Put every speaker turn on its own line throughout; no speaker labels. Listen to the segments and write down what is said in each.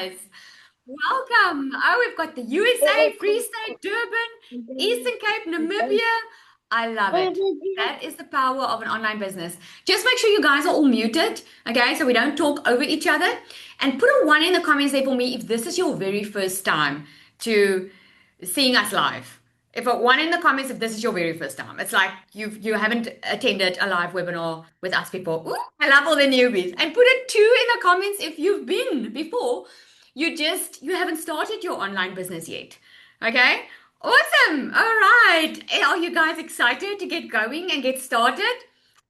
guys. Welcome. Oh, we've got the USA, Free State, Durban, Eastern Cape, Namibia. I love it. That is the power of an online business. Just make sure you guys are all muted, okay, so we don't talk over each other. And put a one in the comments there for me if this is your very first time to seeing us live. If a one in the comments if this is your very first time. It's like you haven't attended a live webinar with us before. Ooh, I love all the newbies. And put a two in the comments if you've been before. You haven't started your online business yet. Okay? Awesome. All right. Are you guys excited to get going and get started?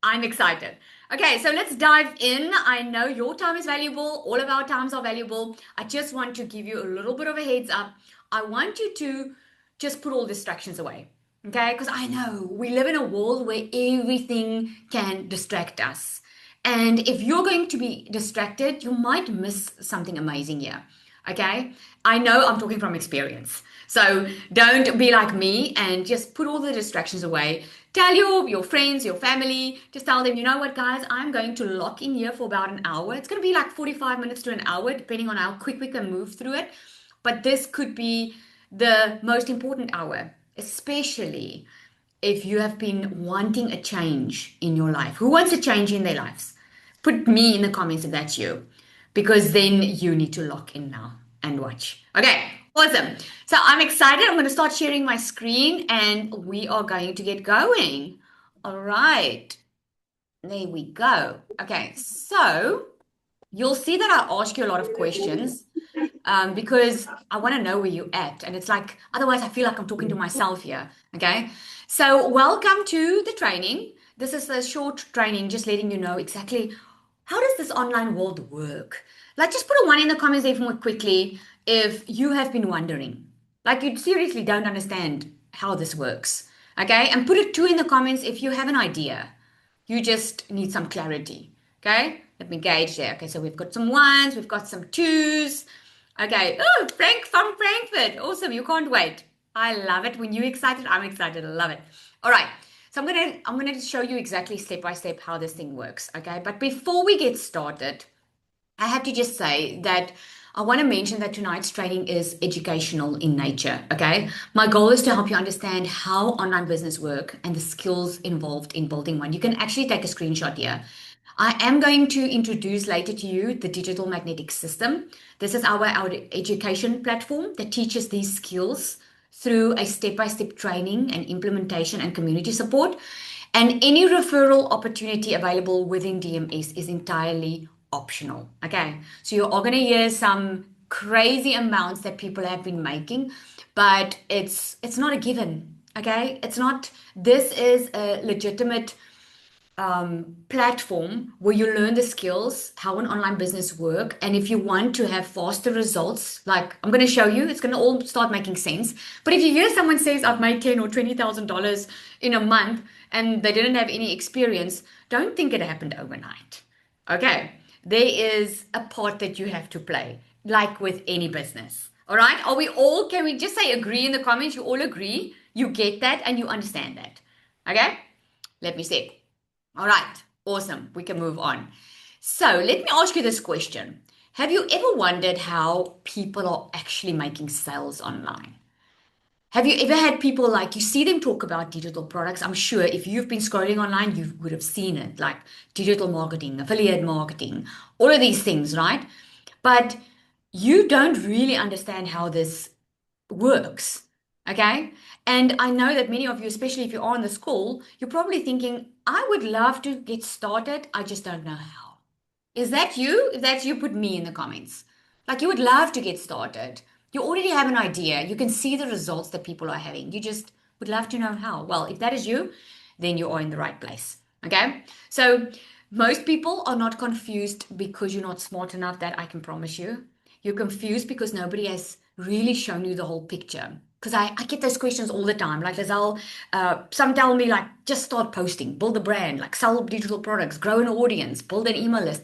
I'm excited. Okay, so let's dive in. I know your time is valuable. All of our times are valuable. I just want to give you a little bit of a heads up. I want you to just put all distractions away. Okay, because I know we live in a world where everything can distract us. And if you're going to be distracted, you might miss something amazing here. Okay, I know I'm talking from experience. So don't be like me and just put all the distractions away. Tell your friends, your family, just tell them, you know what, guys, I'm going to lock in here for about an hour. It's going to be like 45 minutes to an hour, depending on how quick we can move through it. But this could be the most important hour, especially if you have been wanting a change in your life. Who wants a change in their lives? Put me in the comments if that's you, because then you need to lock in now and watch. Okay, awesome. So I'm excited. I'm going to start sharing my screen and we are going to get going. All right, there we go. Okay, so you'll see that I ask you a lot of questions because I want to know where you're at. And it's like, otherwise, I feel like I'm talking to myself here. Okay. So, welcome to the training. This is a short training, just letting you know exactly how does this online world work. Like, just put a one in the comments there more quickly if you have been wondering. Like, you seriously don't understand how this works. Okay. And put a two in the comments if you have an idea. You just need some clarity. Okay. Let me gauge there. Okay. So, we've got some ones, we've got some twos. Okay. Oh, Frank from Frankfurt. Awesome. You can't wait. I love it. When you're excited, I'm excited. I love it. All right. So I'm gonna show you exactly step by step how this thing works. Okay. But before we get started, I have to just say that I want to mention that tonight's training is educational in nature. Okay. My goal is to help you understand how online business work and the skills involved in building one. You can actually take a screenshot here. I am going to introduce later to you the digital magnetic system. This is our education platform that teaches these skills through a step-by-step training and implementation and community support. And any referral opportunity available within DMS is entirely optional. Okay, so you are going to hear some crazy amounts that people have been making, but it's not a given. Okay, it's not. This is a legitimate platform where you learn the skills, how an online business work. And if you want to have faster results, like I'm going to show you, it's going to all start making sense. But if you hear someone says, I've made ten or $20,000 in a month and they didn't have any experience, don't think it happened overnight. Okay. There is a part that you have to play, like with any business. All right. Can we just say agree in the comments? You all agree. You get that and you understand that. Okay. Let me see. All right, awesome. We can move on. So let me ask you this question. Have you ever wondered how people are actually making sales online? Have you ever had people like you see them talk about digital products? I'm sure if you've been scrolling online, you would have seen it like digital marketing, affiliate marketing, all of these things, right? But you don't really understand how this works. Okay. And I know that many of you, especially if you're on the call, you're probably thinking, I would love to get started. I just don't know how. Is that you? If that's you, put me in the comments. Like you would love to get started. You already have an idea. You can see the results that people are having. You just would love to know how. Well, if that is you, then you are in the right place. Okay. So most people are not confused because you're not smart enough, that I can promise you. You're confused because nobody has really shown you the whole picture. Because I get those questions all the time. Like Lizelle, some tell me like just start posting, build a brand, like sell digital products, grow an audience, build an email list.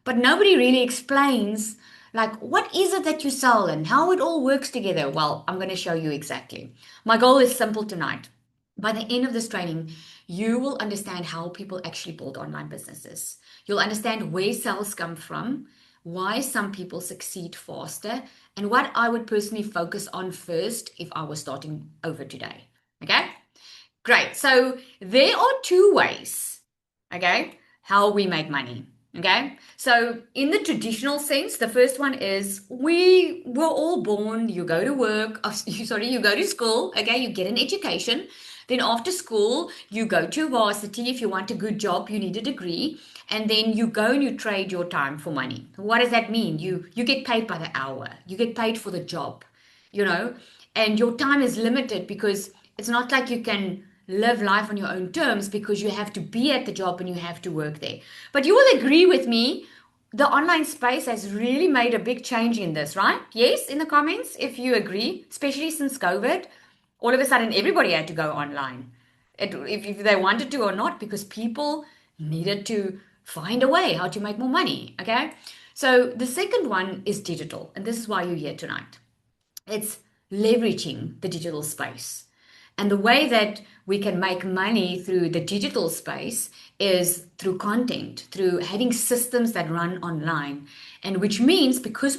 But nobody really explains like what is it that you sell and how it all works together. Well, I'm going to show you exactly. My goal is simple tonight. By the end of this training, you will understand how people actually build online businesses. You'll understand where sales come from, why some people succeed faster, and what I would personally focus on first if I was starting over today. Okay, great. So there are two ways, okay, how we make money. Okay, so in the traditional sense, the first one is we were all born, you go to work, you go to school, okay, you get an education. Then after school, you go to varsity. If you want a good job, you need a degree. And then you go and you trade your time for money. What does that mean? You get paid by the hour. You get paid for the job, you know, and your time is limited because it's not like you can live life on your own terms because you have to be at the job and you have to work there. But you will agree with me, the online space has really made a big change in this, right? Yes, in the comments, if you agree, especially since COVID, all of a sudden everybody had to go online, if they wanted to or not, because people needed to find a way how to make more money. Okay. So the second one is digital, and this is why you're here tonight. It's leveraging the digital space. And the way that we can make money through the digital space is through content, through having systems that run online. And which means because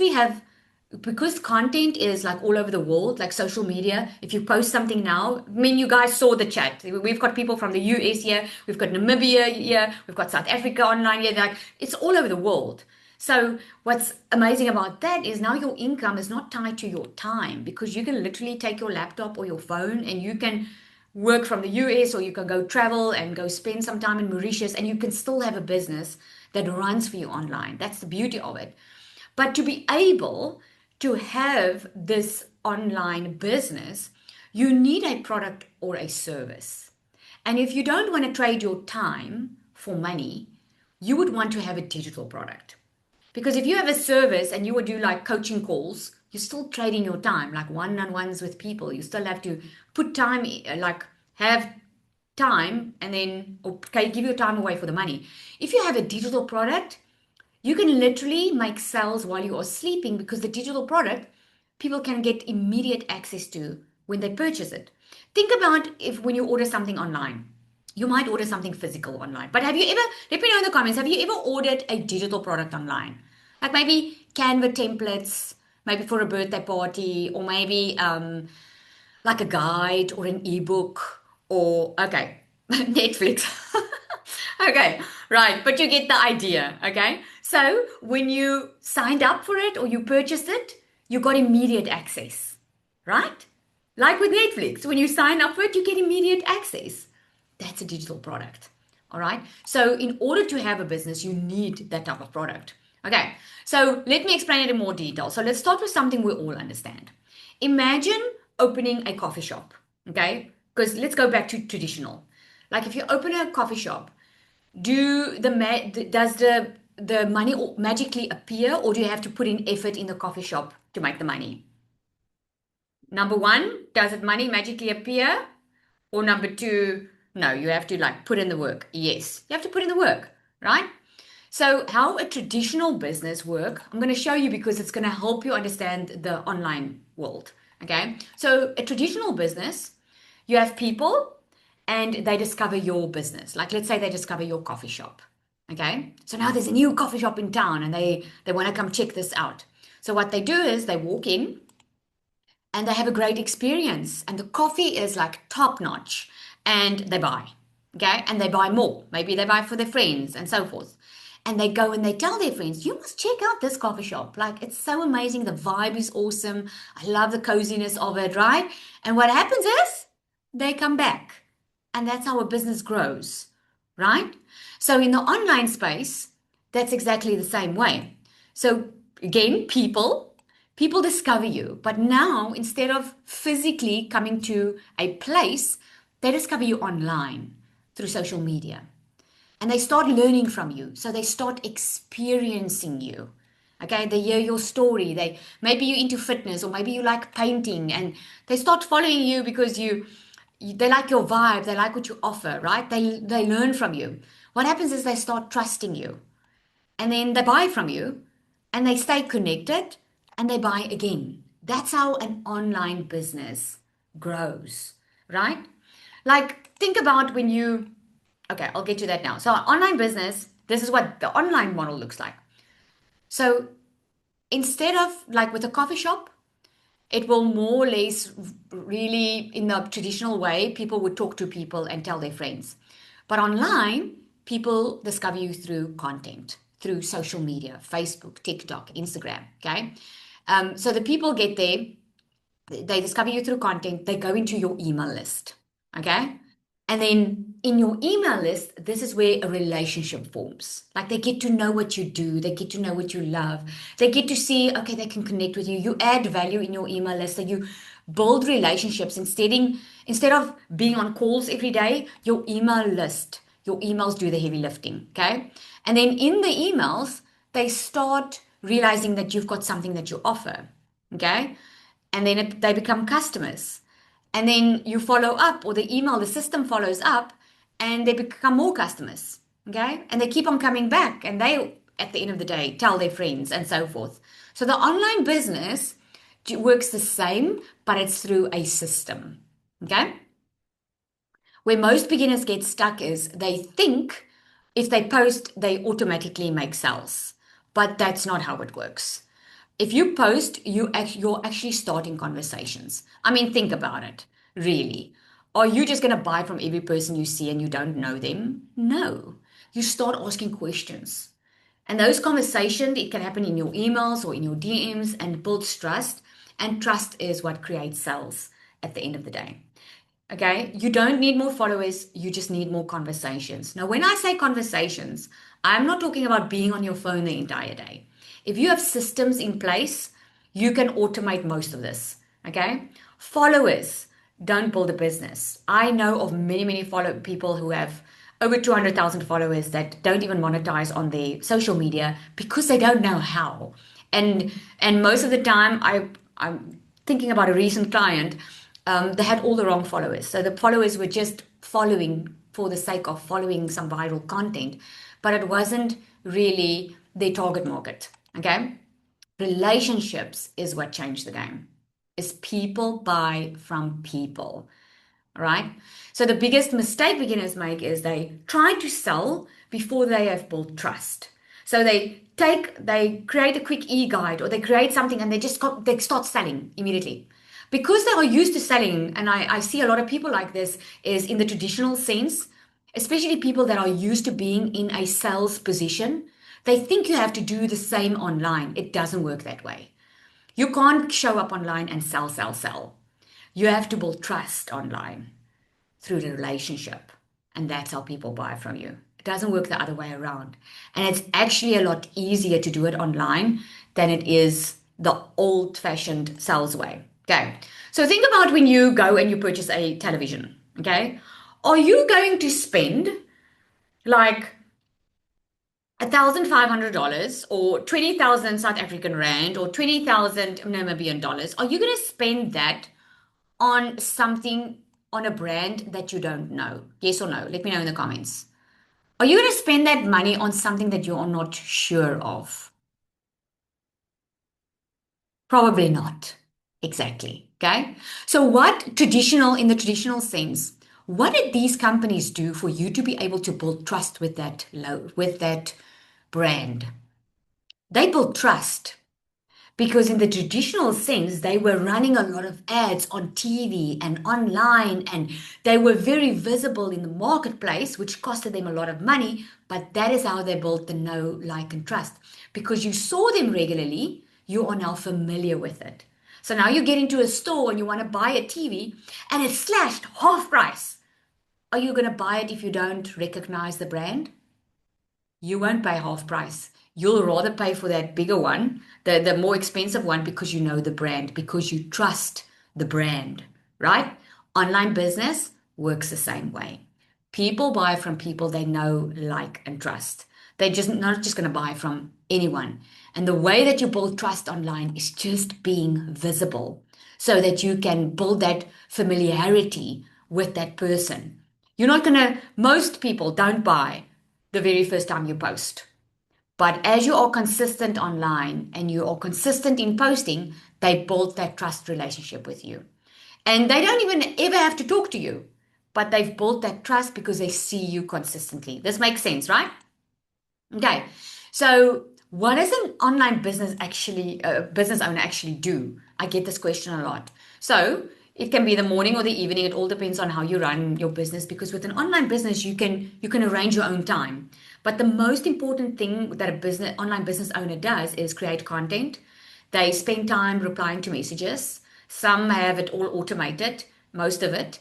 content is like all over the world, like social media, if you post something now, I mean, you guys saw the chat. We've got people from the US here, we've got Namibia here, we've got South Africa online here. Like, it's all over the world. So what's amazing about that is now your income is not tied to your time, because you can literally take your laptop or your phone and you can work from the US, or you can go travel and go spend some time in Mauritius, and you can still have a business that runs for you online. That's the beauty of it. But to be able to have this online business, you need a product or a service. And if you don't want to trade your time for money, you would want to have a digital product. Because if you have a service and you would do like coaching calls, you're still trading your time, like one-on-ones with people. You still have to put time, like have time, and then okay, give your time away for the money. If you have a digital product, you can literally make sales while you are sleeping, because the digital product people can get immediate access to when they purchase it. Think about if when you order something online, you might order something physical online. But have you ever, let me know in the comments, have you ever ordered a digital product online? Like maybe Canva templates, maybe for a birthday party, or maybe like a guide or an ebook, or okay, Netflix. Okay, right, but you get the idea. Okay, so when you signed up for it or you purchased it, you got immediate access, right? Like with Netflix, when you sign up for it, you get immediate access. That's a digital product. All right. So in order to have a business, you need that type of product. Okay. So let me explain it in more detail. So let's start with something we all understand. Imagine opening a coffee shop. Okay. Because let's go back to traditional. Like if you open a coffee shop, does the money magically appear, or do you have to put in effort in the coffee shop to make the money? Number one, does it money magically appear? Or number two, no, you have to like put in the work. Yes, you have to put in the work, right? So how a traditional business work, I'm going to show you because it's going to help you understand the online world. Okay. So a traditional business, you have people and they discover your business. Like let's say they discover your coffee shop. Okay. So now there's a new coffee shop in town and they want to come check this out. So what they do is they walk in and they have a great experience, and the coffee is like top notch, and they buy. Okay, and they buy more. Maybe they buy for their friends and so forth, and they go and they tell their friends, you must check out this coffee shop, like it's so amazing, the vibe is awesome, I love the coziness of it, right? And what happens is they come back, and that's how a business grows, right? So in the online space, that's exactly the same way. So again, people discover you, but now instead of physically coming to a place, they discover you online through social media, and they start learning from you. So they start experiencing you. Okay, they hear your story. They maybe you're into fitness, or maybe you like painting, and they start following you because they like your vibe, they like what you offer, right? They learn from you. What happens is they start trusting you, and then they buy from you, and they stay connected, and they buy again. That's how an online business grows, right? Like think about when okay, I'll get to that now. So online business, this is what the online model looks like. So instead of like with a coffee shop, it will more or less really in the traditional way, people would talk to people and tell their friends. But online, people discover you through content, through social media, Facebook, TikTok, Instagram. Okay. So the people get there, they discover you through content, they go into your email list. Okay. And then in your email list, this is where a relationship forms. Like they get to know what you do, they get to know what you love, they get to see, okay, they can connect with you. You add value in your email list, so you build relationships instead of being on calls every day, your email list, your emails do the heavy lifting. Okay. And then in the emails, they start realizing that you've got something that you offer. Okay. And then they become customers. And then you follow up, or the system follows up, and they become more customers. Okay. And they keep on coming back, and they, at the end of the day, tell their friends and so forth. So the online business works the same, but it's through a system. Okay. Where most beginners get stuck is they think if they post, they automatically make sales. But that's not how it works. If you post, you're actually starting conversations. I mean, think about it, really. Are you just going to buy from every person you see and you don't know them? No. You start asking questions. And those conversations, it can happen in your emails or in your DMs and builds trust. And trust is what creates sales at the end of the day. Okay, you don't need more followers, you just need more conversations. Now, when I say conversations, I'm not talking about being on your phone the entire day. If you have systems in place, you can automate most of this. Okay, followers don't build a business. I know of many, many follow people who have over 200,000 followers that don't even monetize on their social media because they don't know how. And most of the time, I'm thinking about a recent client. They had all the wrong followers. So the followers were just following for the sake of following some viral content, but it wasn't really their target market. Okay. Relationships is what changed the game. Is people buy from people, right? So the biggest mistake beginners make is they try to sell before they have built trust. So they create a quick e-guide or they create something and they start selling immediately because they are used to selling. And I see a lot of people like this is in the traditional sense, especially people that are used to being in a sales position. They think you have to do the same online. It doesn't work that way. You can't show up online and sell, sell, sell. You have to build trust online through the relationship. And that's how people buy from you. It doesn't work the other way around. And it's actually a lot easier to do it online than it is the old fashioned sales way. Okay. So think about when you go and you purchase a television. Okay. Are you going to spend like $1,500 or 20,000 South African Rand or 20,000 Namibian dollars? Are you going to spend that on something, on a brand that you don't know? Yes or no? Let me know in the comments. Are you going to spend that money on something that you are not sure of? Probably not. Exactly. Okay. So in the traditional sense, what did these companies do for you to be able to build trust with that brand? They built trust. Because in the traditional sense, they were running a lot of ads on TV and online, and they were very visible in the marketplace, which costed them a lot of money. But that is how they built the know, like, and trust. Because you saw them regularly, you are now familiar with it. So now you get into a store and you want to buy a TV and it's slashed half price. Are you going to buy it if you don't recognize the brand? You won't pay half price. You'll rather pay for that bigger one, the more expensive one, because you know the brand, because you trust the brand, right? Online business works the same way. People buy from people they know, like, and trust. They're just not just going to buy from anyone. And the way that you build trust online is just being visible so that you can build that familiarity with that person. Most people don't buy the very first time you post. But as you are consistent online and you are consistent in posting, they build that trust relationship with you. And they don't even ever have to talk to you, but they've built that trust because they see you consistently. This makes sense, right? Okay. So what does an online business actually, business owner actually do? I get this question a lot. So it can be the morning or the evening. It all depends on how you run your business, because with an online business, you can arrange your own time. But the most important thing that a business online business owner does is create content. They spend time replying to messages. Some have it all automated, most of it,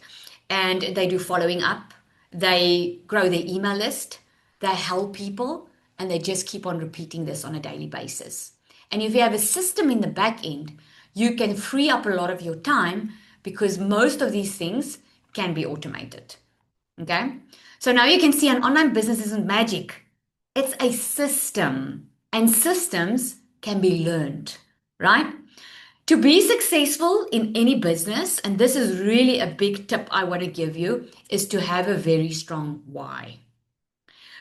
and they do following up. They grow their email list. They help people, and they just keep on repeating this on a daily basis. And if you have a system in the back end, you can free up a lot of your time because most of these things can be automated. Okay. So now you can see an online business isn't magic. It's a system, and systems can be learned, right? To be successful in any business, and this is really a big tip I want to give you, is to have a very strong why.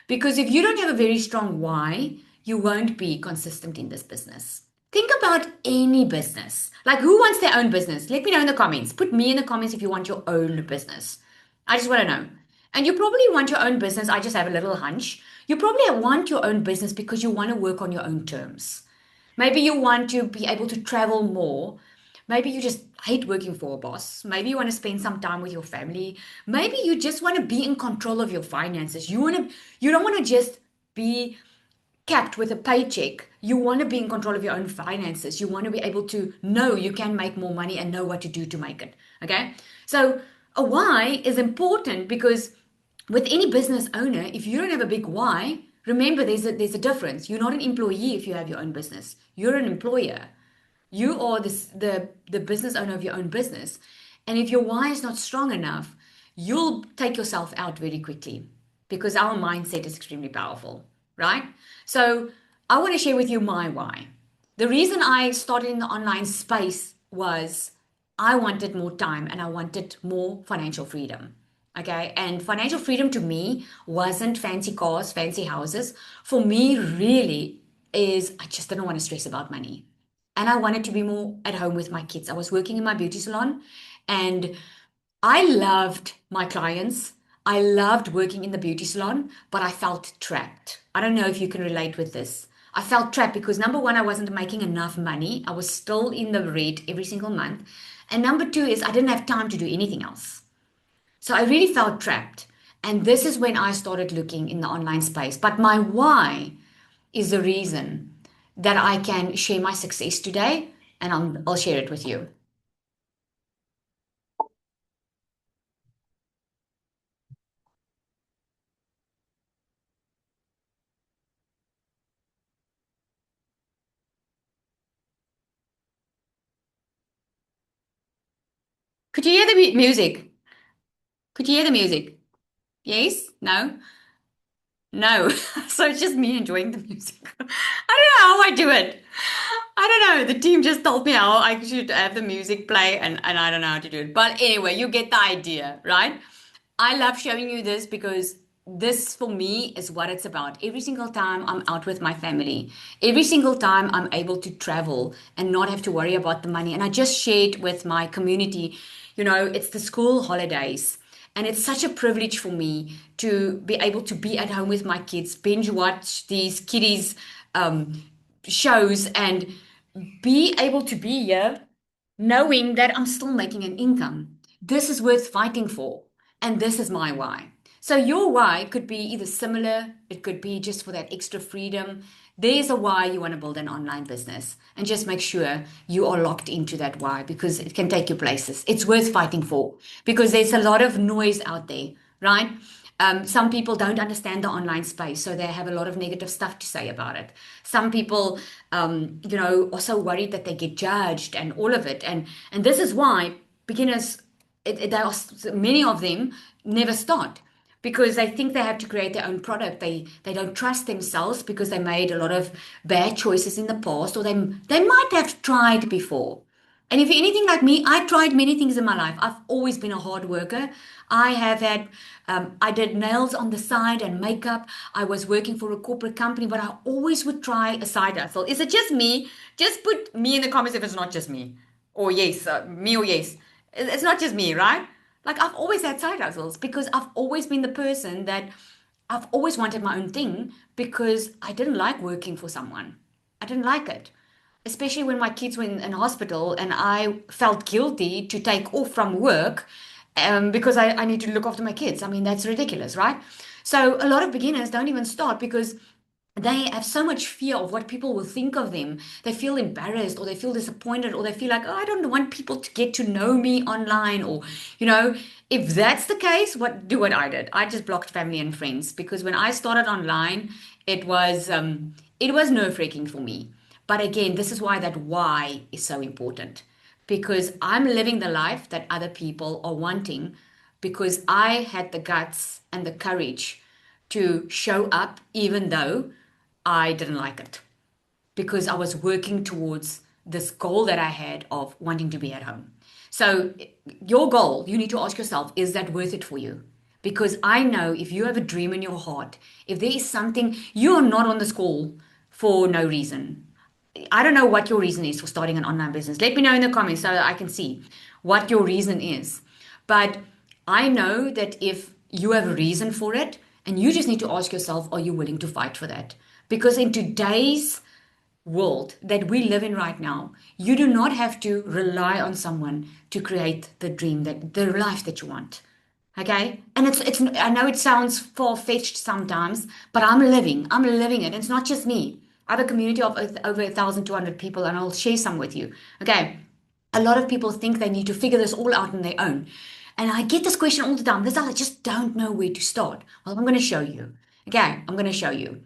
Because if you don't have a very strong why, you won't be consistent in this business. Think about any business. Like, who wants their own business? Let me know in the comments. Put me in the comments if you want your own business. I just want to know. And you probably want your own business. I just have a little hunch. You probably want your own business because you want to work on your own terms. Maybe you want to be able to travel more. Maybe you just hate working for a boss. Maybe you want to spend some time with your family. Maybe you just want to be in control of your finances. You don't want to just be capped with a paycheck. You want to be in control of your own finances. You want to be able to know you can make more money and know what to do to make it. Okay? So a why is important, because with any business owner, if you don't have a big why, remember there's a difference. You're not an employee if you have your own business. You're an employer. You are the business owner of your own business. And if your why is not strong enough, you'll take yourself out very quickly, because our mindset is extremely powerful, right? So I want to share with you my why. The reason I started in the online space was I wanted more time and I wanted more financial freedom. Okay. And financial freedom to me wasn't fancy cars, fancy houses. For me, really, is I just didn't want to stress about money. And I wanted to be more at home with my kids. I was working in my beauty salon, and I loved my clients. I loved working in the beauty salon, but I felt trapped. I don't know if you can relate with this. I felt trapped because number one, I wasn't making enough money. I was still in the red every single month. And number two is I didn't have time to do anything else. So I really felt trapped. And this is when I started looking in the online space. But my why is the reason that I can share my success today, and I'll share it with you. Could you hear the music? Could you hear the music? Yes? No? No. So it's just me enjoying the music. I don't know how I do it. I don't know. The team just told me how I should have the music play, and I don't know how to do it. But anyway, you get the idea, right? I love showing you this because this for me is what it's about. Every single time I'm out with my family, every single time I'm able to travel and not have to worry about the money. And I just shared with my community, it's the school holidays. And it's such a privilege for me to be able to be at home with my kids, binge watch these kiddies shows, and be able to be here knowing that I'm still making an income. This is worth fighting for. And this is my why. So your why could be either similar, it could be just for that extra freedom. There's a why you want to build an online business, and just make sure you are locked into that why, because it can take you places. It's worth fighting for because there's a lot of noise out there, right? Some people don't understand the online space, so they have a lot of negative stuff to say about it. Some people, are so worried that they get judged and all of it. And this is why beginners, many of them never start because they think they have to create their own product. They don't trust themselves because they made a lot of bad choices in the past, or they might have tried before. And if you're anything like me, I tried many things in my life. I've always been a hard worker. I have had, I did nails on the side and makeup. I was working for a corporate company, but I always would try a side hustle. Is it just me? Just put me in the comments if it's not just me. Or yes, me or yes. It's not just me, right? Like, I've always had side hustles because I've always been the person that I've always wanted my own thing because I didn't like working for someone. I didn't like it. Especially when my kids were in hospital and I felt guilty to take off from work because I need to look after my kids. I mean, that's ridiculous, right? So a lot of beginners don't even start because they have so much fear of what people will think of them. They feel embarrassed or they feel disappointed or they feel like, oh, I don't want people to get to know me online. Or, you know, if that's the case, what I did. I just blocked family and friends because when I started online, it was nerve-wracking for me. But again, this is why that why is so important because I'm living the life that other people are wanting because I had the guts and the courage to show up even though I didn't like it because I was working towards this goal that I had of wanting to be at home. So, your goal, you need to ask yourself, is that worth it for you? Because I know if you have a dream in your heart, if there is something, you're not on this call for no reason. I don't know what your reason is for starting an online business. Let me know in the comments so that I can see what your reason is. But I know that if you have a reason for it, and you just need to ask yourself, are you willing to fight for that? Because in today's world that we live in right now, you do not have to rely on someone to create the dream that the life that you want. Okay? And it's I know it sounds far-fetched sometimes, but I'm living it. It's not just me. I have a community of over 1,200 people, and I'll share some with you. Okay. A lot of people think they need to figure this all out on their own. And I get this question all the time. This I just don't know where to start. Well, I'm going to show you. Okay, I'm going to show you.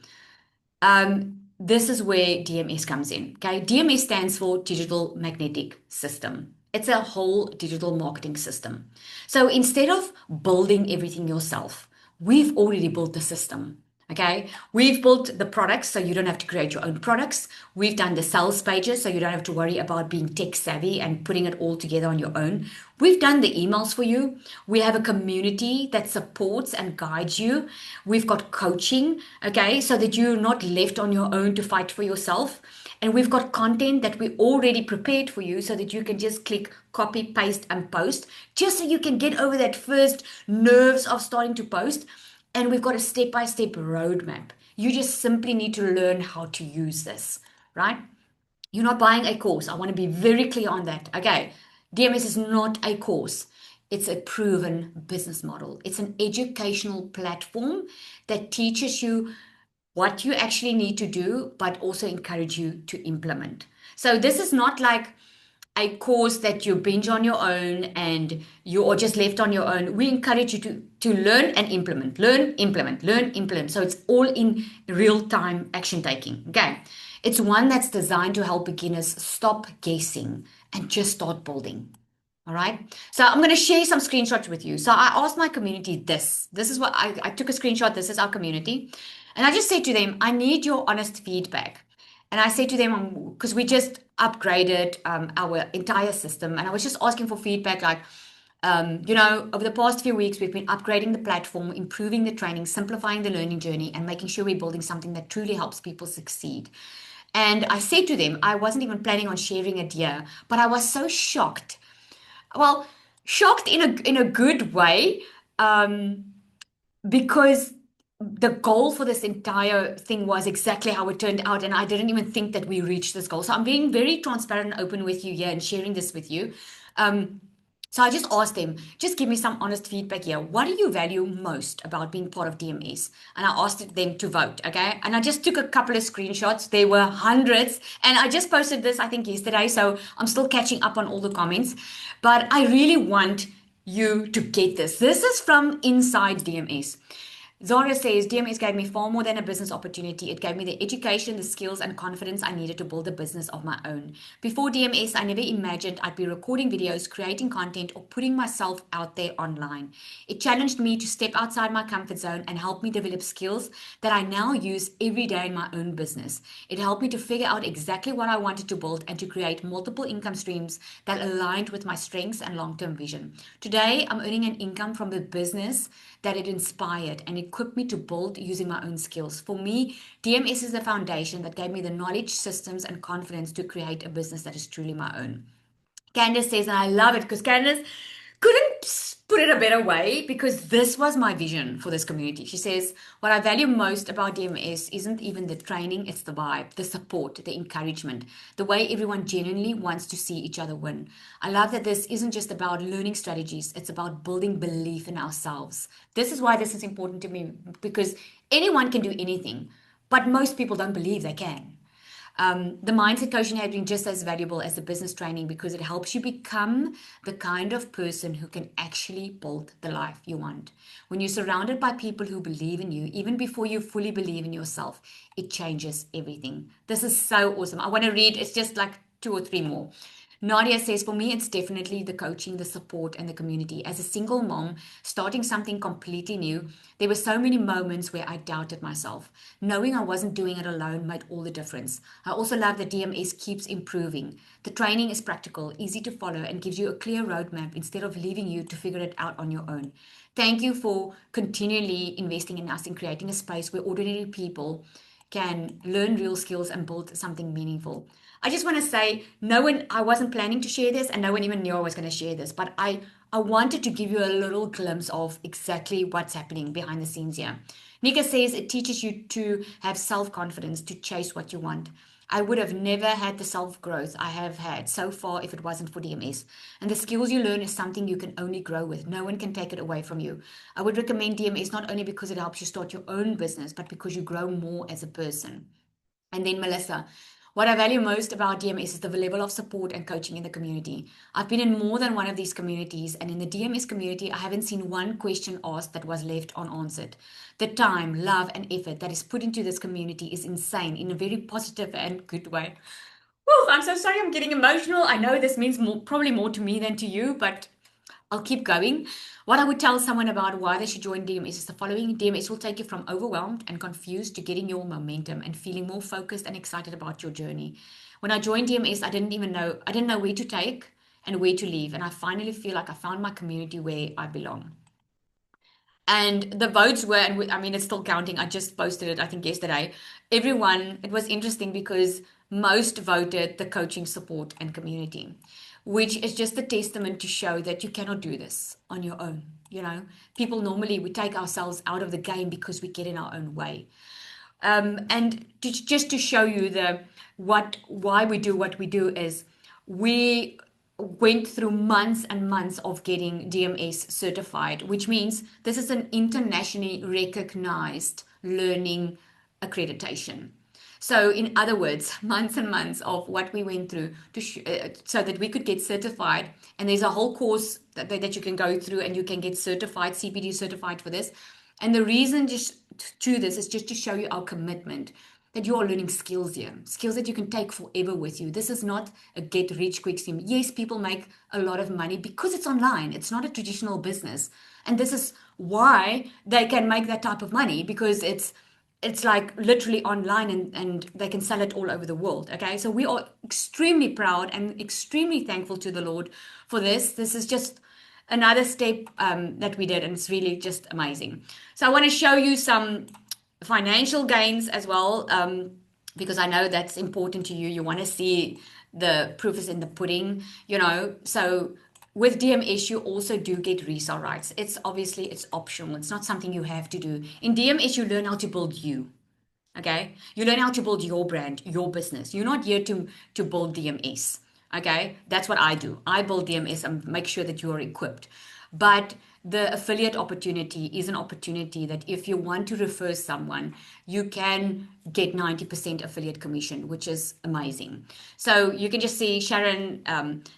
This is where DMS comes in. Okay, DMS stands for Digital Magnetic System. It's a whole digital marketing system. So instead of building everything yourself, we've already built the system. Okay, we've built the products so you don't have to create your own products. We've done the sales pages so you don't have to worry about being tech savvy and putting it all together on your own. We've done the emails for you. We have a community that supports and guides you. We've got coaching, okay, so that you're not left on your own to fight for yourself. And we've got content that we already prepared for you so that you can just click copy, paste, and post, just so you can get over that first nerves of starting to post. And we've got a step-by-step roadmap. You just simply need to learn how to use this, right? You're not buying a course. I want to be very clear on that. Okay. DMS is not a course. It's a proven business model. It's an educational platform that teaches you what you actually need to do, but also encourage you to implement. So this is not like a course that you binge on your own and you are just left on your own. We encourage you to learn and implement, learn, implement, learn, implement. So it's all in real time action taking. Okay. It's one that's designed to help beginners stop guessing and just start building. All right. So I'm going to share some screenshots with you. So I asked my community this. This is what I took a screenshot. This is our community. And I just said to them, I need your honest feedback. And I said to them, because we just upgraded our entire system, and I was just asking for feedback like, over the past few weeks, we've been upgrading the platform, improving the training, simplifying the learning journey, and making sure we're building something that truly helps people succeed. And I said to them, I wasn't even planning on sharing it here, but I was so shocked. Well, shocked in a good way, because the goal for this entire thing was exactly how it turned out, and I didn't even think that we reached this goal. So I'm being very transparent and open with you here and sharing this with you. So I just asked them, just give me some honest feedback here. What do you value most about being part of DMS? And I asked them to vote, okay? And I just took a couple of screenshots. There were hundreds, and I just posted this, I think, yesterday. So I'm still catching up on all the comments. But I really want you to get this. This is from inside DMS. Zara says, DMS gave me far more than a business opportunity. It gave me the education, the skills, and confidence I needed to build a business of my own. Before DMS, I never imagined I'd be recording videos, creating content, or putting myself out there online. It challenged me to step outside my comfort zone and helped me develop skills that I now use every day in my own business. It helped me to figure out exactly what I wanted to build and to create multiple income streams that aligned with my strengths and long-term vision. Today, I'm earning an income from the business that it inspired and equipped me to build using my own skills. For me, DMS is the foundation that gave me the knowledge, systems, and confidence to create a business that is truly my own. Candace says, and I love it because Candace, couldn't put it a better way because this was my vision for this community. She says, what I value most about DMS isn't even the training, it's the vibe, the support, the encouragement, the way everyone genuinely wants to see each other win. I love that this isn't just about learning strategies, it's about building belief in ourselves. This is why this is important to me because anyone can do anything, but most people don't believe they can. The mindset coaching has been just as valuable as the business training because it helps you become the kind of person who can actually build the life you want. When you're surrounded by people who believe in you, even before you fully believe in yourself, it changes everything. This is so awesome. I want to read, it's just like two or three more. Nadia says, for me, it's definitely the coaching, the support, and the community. As a single mom, starting something completely new, there were so many moments where I doubted myself. Knowing I wasn't doing it alone made all the difference. I also love that DMS keeps improving. The training is practical, easy to follow, and gives you a clear roadmap instead of leaving you to figure it out on your own. Thank you for continually investing in us and creating a space where ordinary people can learn real skills and build something meaningful. I just want to say, no one, I wasn't planning to share this, and no one even knew I was going to share this, but I wanted to give you a little glimpse of exactly what's happening behind the scenes here. Nika says it teaches you to have self confidence to chase what you want. I would have never had the self growth I have had so far if it wasn't for DMS. And the skills you learn is something you can only grow with. No one can take it away from you. I would recommend DMS not only because it helps you start your own business, but because you grow more as a person. And then Melissa, what I value most about DMS is the level of support and coaching in the community. I've been in more than one of these communities, and in the DMS community, I haven't seen one question asked that was left unanswered. The time, love, and effort that is put into this community is insane in a very positive and good way. Whew, I'm so sorry I'm getting emotional. I know this means more, probably more to me than to you, but I'll keep going. What I would tell someone about why they should join DMS is the following. DMS will take you from overwhelmed and confused to getting your momentum and feeling more focused and excited about your journey. When I joined DMS, I didn't know where to take and where to leave. And I finally feel like I found my community where I belong. And the votes were, and I mean, it's still counting. I just posted it, I think, yesterday. Everyone, it was interesting because most voted the coaching support and community, which is just a testament to show that you cannot do this on your own. You know, people normally, we take ourselves out of the game because we get in our own way. And just to show you why we do what we do is we went through months and months of getting DMS certified, which means this is an internationally recognized learning accreditation. So, in other words, months and months of what we went through so that we could get certified. And there's a whole course that you can go through and you can get certified, CPD certified for this. And the reason just to this is just to show you our commitment that you are learning skills here, skills that you can take forever with you. This is not a get rich quick scheme. Yes, people make a lot of money because it's online. It's not a traditional business. And this is why they can make that type of money because it's like literally online and they can sell it all over the world. Okay. So we are extremely proud and extremely thankful to the Lord for this. This is just another step that we did, and it's really just amazing. So I want to show you some financial gains as well, because I know that's important to you. You want to see the proof is in the pudding, you know. So with DMS, you also do get resale rights. It's obviously it's optional. It's not something you have to do. In DMS, you learn how to build you. Okay, you learn how to build your brand, your business. You're not here to build DMS. Okay, that's what I do. I build DMS and make sure that you are equipped. But the affiliate opportunity is an opportunity that if you want to refer someone, you can get 90% affiliate commission, which is amazing. So you can just see Sharon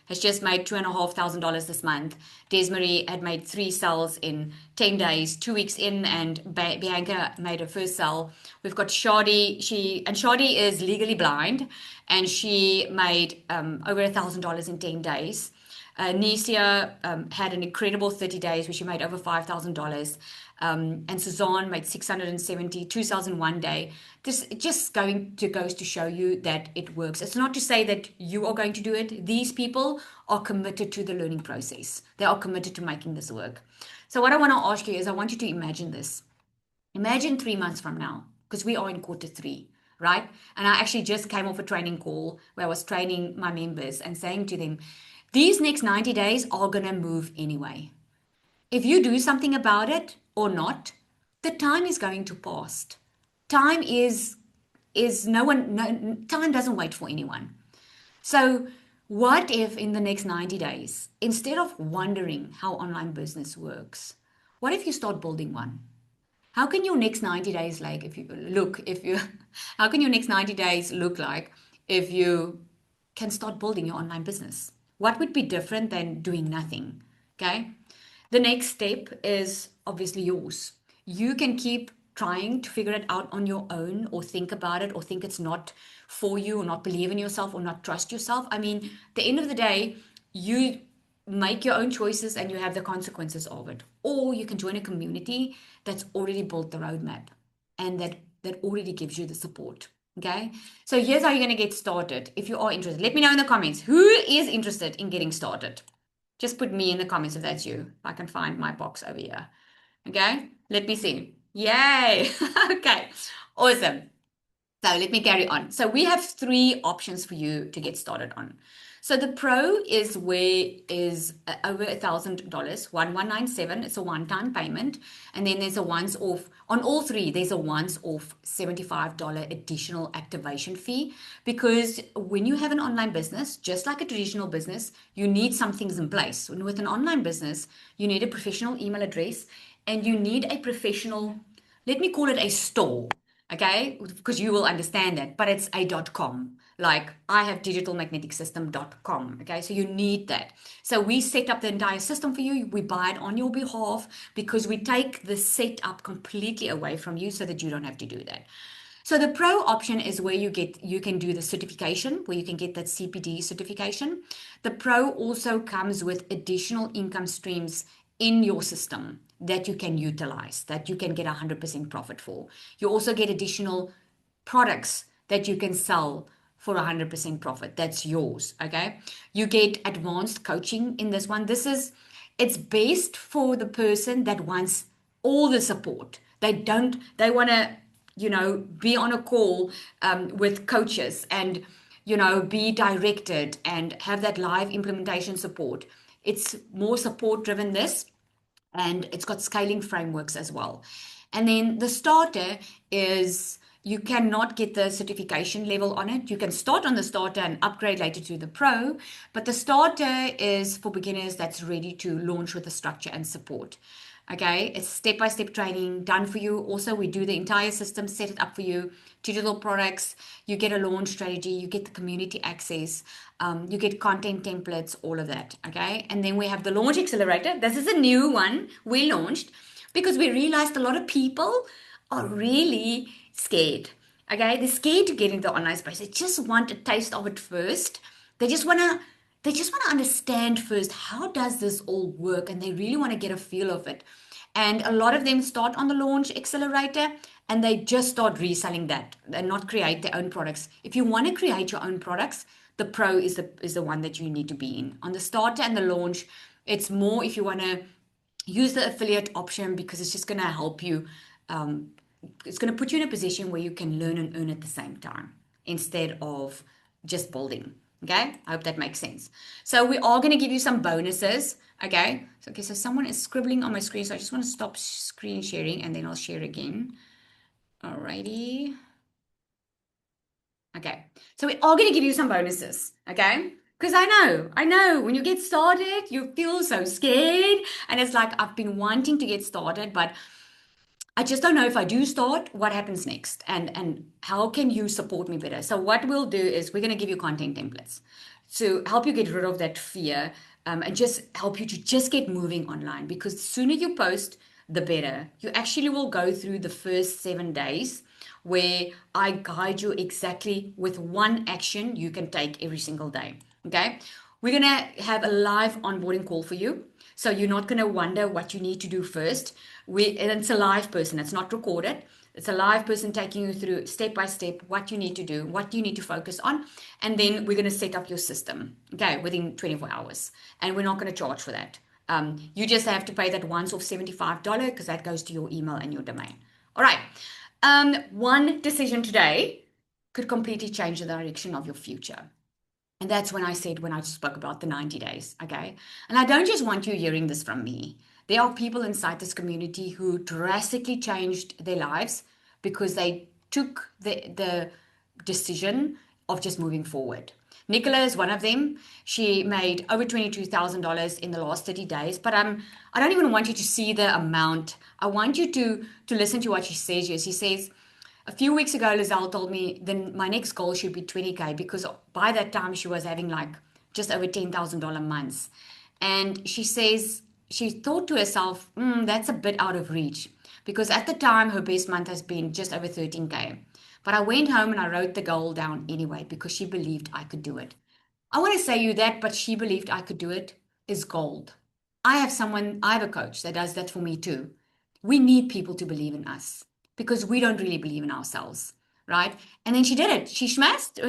has just made $2,500 this month. Desmarie had made 3 sales in 10 days, 2 weeks in, and Bianca made her first sale. We've got Shadi. Shadi is legally blind, and she made over $1,000 in 10 days. Nesia had an incredible 30 days where she made over $5,000. And Suzanne made 670, 2001 day. This just goes to show you that it works. It's not to say that you are going to do it. These people are committed to the learning process. They are committed to making this work. So what I want to ask you is I want you to imagine this. Imagine 3 months from now, because we are in quarter 3, right? And I actually just came off a training call where I was training my members and saying to them, these next 90 days are going to move anyway. If you do something about it or not, the time is going to pass. Time is no one, no, time doesn't wait for anyone. So, what if in the next 90 days, instead of wondering how online business works, what if you start building one? How can your next 90 days like if you how can your next 90 days look like if you can start building your online business? What would be different than doing nothing? Okay? The next step is obviously yours. You can keep trying to figure it out on your own or think about it or think it's not for you or not believe in yourself or not trust yourself. I mean, at the end of the day, you make your own choices and you have the consequences of it. Or you can join a community that's already built the roadmap and that already gives you the support. Okay. So here's how you're going to get started. If you are interested, let me know in the comments who is interested in getting started. Just put me in the comments if that's you. If I can find my box over here. Okay. Let me see. Yay. Okay. Awesome. So let me carry on. So we have three options for you to get started on. So the pro is where is over $1,000, 1197. It's a one-time payment, and then there's a once-off on all three. There's a once-off $75 additional activation fee because when you have an online business, just like a traditional business, you need some things in place. And with an online business, you need a professional email address and you need a professional, let me call it a store. Okay, because you will understand that, but it's a .com. Like I have digitalmagneticsystem.com. Okay, so you need that. So we set up the entire system for you. We buy it on your behalf because we take the setup completely away from you so that you don't have to do that. So the pro option is where you can do the certification, where you can get that CPD certification. The pro also comes with additional income streams in your system that you can utilize, that you can get 100% profit for. You also get additional products that you can sell for 100% profit. That's yours, okay? You get advanced coaching in this one. It's best for the person that wants all the support. They want to, be on a call with coaches and, be directed and have that live implementation support. It's more support driven, this, and it's got scaling frameworks as well. And then the starter is you cannot get the certification level on it. You can start on the starter and upgrade later to the pro, but the starter is for beginners that's ready to launch with the structure and support. Okay, it's step-by-step training done for you. Also, we do the entire system, set it up for you. Digital products, you get a launch strategy, you get the community access, you get content templates, all of that. Okay, and then we have the launch accelerator. This is a new one we launched because we realized a lot of people are really scared. Okay, they're scared to get into the online space. They just want a taste of it first. They just want to understand first, how does this all work, and they really want to get a feel of it. And a lot of them start on the launch accelerator and they just start reselling that and not create their own products. If you want to create your own products, the pro is the one that you need to be in. On the starter and the launch, it's more if you want to use the affiliate option because it's just going to help you. It's going to put you in a position where you can learn and earn at the same time instead of just building. Okay, I hope that makes sense. So we are going to give you some bonuses. Okay, so someone is scribbling on my screen, so I just want to stop screen sharing and then I'll share again. Alrighty. Okay, so we are going to give you some bonuses. Okay, because I know when you get started, you feel so scared, and it's like I've been wanting to get started, but I just don't know if I do start, what happens next, and how can you support me better? So what we'll do is we're going to give you content templates to help you get rid of that fear, and just help you to just get moving online. Because the sooner you post, the better. You actually will go through the first 7 days where I guide you exactly with one action you can take every single day. Okay. We're going to have a live onboarding call for you. So you're not going to wonder what you need to do first. And it's a live person, it's not recorded. It's a live person taking you through step by step what you need to do, what you need to focus on. And then we're going to set up your system, okay, within 24 hours. And we're not going to charge for that. You just have to pay that once off $75 because that goes to your email and your domain. All right. One decision today could completely change the direction of your future. And that's when I spoke about the 90 days, okay? And I don't just want you hearing this from me. There are people inside this community who drastically changed their lives because they took the decision of just moving forward. Nicola is one of them. She made over $22,000 in the last 30 days, but I don't even want you to see the amount. I want you to listen to what she says here. She says, a few weeks ago, Lizelle told me then my next goal should be 20K because by that time she was having like just over $10,000 months. And she says she thought to herself, that's a bit out of reach because at the time her best month has been just over 13K. But I went home and I wrote the goal down anyway because she believed I could do it. I want to say you that, but she believed I could do it is gold. I have a coach that does that for me too. We need people to believe in us because we don't really believe in ourselves, right? And then she did it. She smashed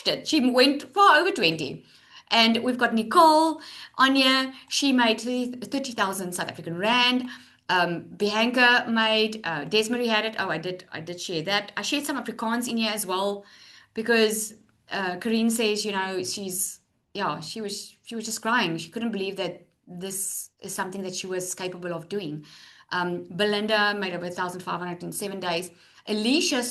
it. She went far over 20. And we've got Nicole, Anya, she made 30,000 South African Rand. Bianca made, Desmarie had it. Oh, I did share that. I shared some Afrikaans in here as well because Corinne says, she was just crying. She couldn't believe that this is something that she was capable of doing. Belinda made over 1,500 in 7 days. Alicia